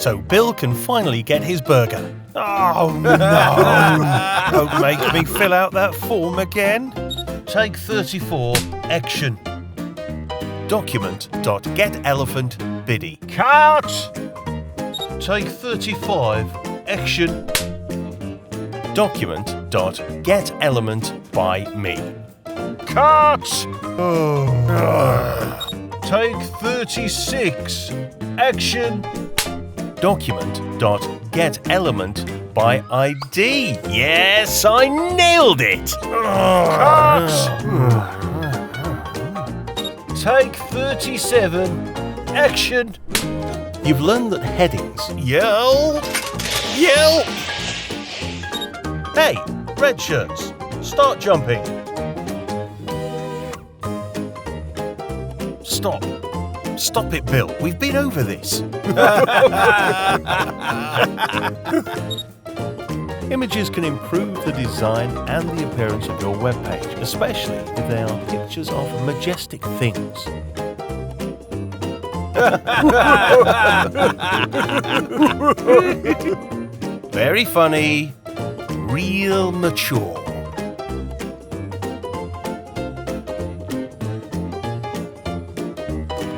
so Bill can finally get his burger. Oh no! Don't make me fill out that form again. Take 34, action. Document.getElephantBiddy. Cut! Take 35, action. Document.getElementByMe. Cut! Take 36, action. Document.getElementByID. Yes, I nailed it! Cut! Take 37, action. You've learned that headings yell. Hey, red shirts, start jumping. Stop it, Bill. We've been over this. Images can improve the design and the appearance of your webpage, especially if they are pictures of majestic things. Very funny, real mature.